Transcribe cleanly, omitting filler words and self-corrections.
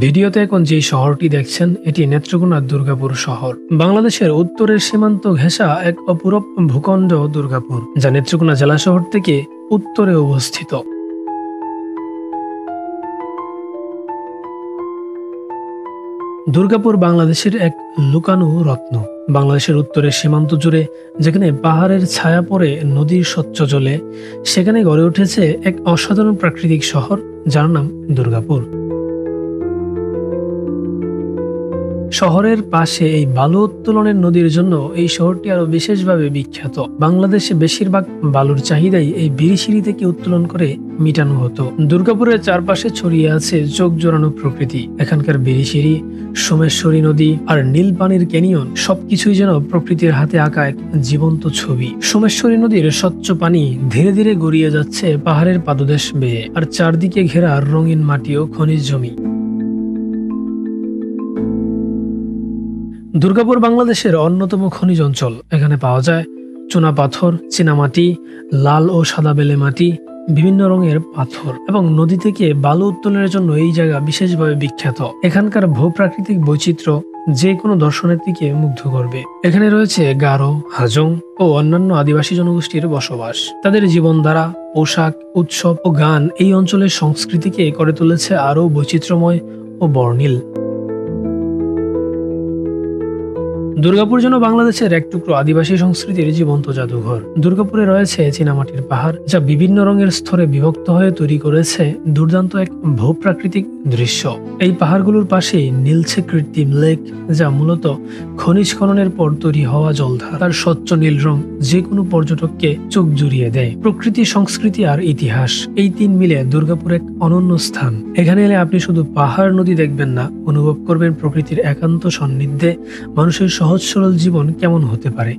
ভিডিওতে এখন যে শহরটি দেখছেন এটি নেত্রকোনার দুর্গাপুর শহর। বাংলাদেশের উত্তরের সীমান্ত ঘেঁষা এক অপূরব ভূখণ্ড দুর্গাপুর, যা নেত্রকোনা জেলা শহর থেকে উত্তরে অবস্থিত। দুর্গাপুর বাংলাদেশের এক লুকানো রত্ন। বাংলাদেশের উত্তরের সীমান্ত জুড়ে যেখানে পাহাড়ের ছায়া পড়ে নদীর স্বচ্ছ জলে, সেখানে গড়ে উঠেছে এক অসাধারণ প্রাকৃতিক শহর যার নাম দুর্গাপুর। শহরের পাশে এই বালু উত্তোলনের নদীর জন্য এই শহরটি আরো বিশেষভাবে বিখ্যাত। বাংলাদেশে বেশিরভাগ বালুর চাহিদাই এই বিরিশিরি থেকে উত্তোলন করে মিটানো হতো। দুর্গাপুরের চারপাশে ছড়িয়ে আছে চোখ জোড়ানো প্রকৃতি। এখানকার বিরিশিরি, সোমেশ্বরী নদী আর নীল পানির ক্যানিয়ন সবকিছুই যেন প্রকৃতির হাতে আঁকা এক জীবন্ত ছবি। সোমেশ্বরী নদীর স্বচ্ছ পানি ধীরে ধীরে গড়িয়ে যাচ্ছে পাহাড়ের পাদদেশ বেয়ে, আর চারদিকে ঘেরা রঙিন মাটি ও খনিজ জমি। দুর্গাপুর বাংলাদেশের অন্যতম খনিজ অঞ্চল। এখানে পাওয়া যায় চুনা পাথর, চীনামাটি, লাল ও সাদা বেলে মাটি, বিভিন্ন রঙের পাথর এবং নদী থেকে বালু উত্তোলনের জন্য এই জায়গা বিশেষভাবে বিখ্যাত। এখানকার ভূপ্রাকৃতিক বৈচিত্র্য যে কোনো দর্শনার্থীকে মুগ্ধ করবে। এখানে রয়েছে গারো, হাজং ও অন্যান্য আদিবাসী জনগোষ্ঠীর বসবাস। তাদের জীবনধারা, পোশাক, উৎসব ও গান এই অঞ্চলের সংস্কৃতিকে করে তুলেছে আরও বৈচিত্র্যময় ও বর্ণিল। দুর্গাপুর যেন বাংলাদেশের এক টুকরো আদিবাসী সংস্কৃতির জীবন্ত জাদুঘর। দুর্গাপুরে রয়েছে চীনামাটির পাহাড়, যা বিভিন্ন রঙের স্তরে বিভক্ত হয়ে তৈরি করেছে দুর্দান্ত এক ভূপ্রাকৃতিক দৃশ্য। এই পাহাড়গুলোর পাশেই নীলছে কৃত্রিম লেক, যা মূলত খনিজ খননের পর তৈরি হওয়া জলধার। তার স্বচ্ছ নীল রং যে কোনো পর্যটককে চোখ জুড়িয়ে দেয়। প্রকৃতি, সংস্কৃতি আর ইতিহাস, এই তিন মিলে দুর্গাপুর এক অনন্য স্থান। এখানে এলে আপনি শুধু পাহাড়, নদী দেখবেন না, অনুভব করবেন প্রকৃতির একান্ত সান্নিধ্যে মানুষের সহজ সরল জীবন কেমন হতে পারে।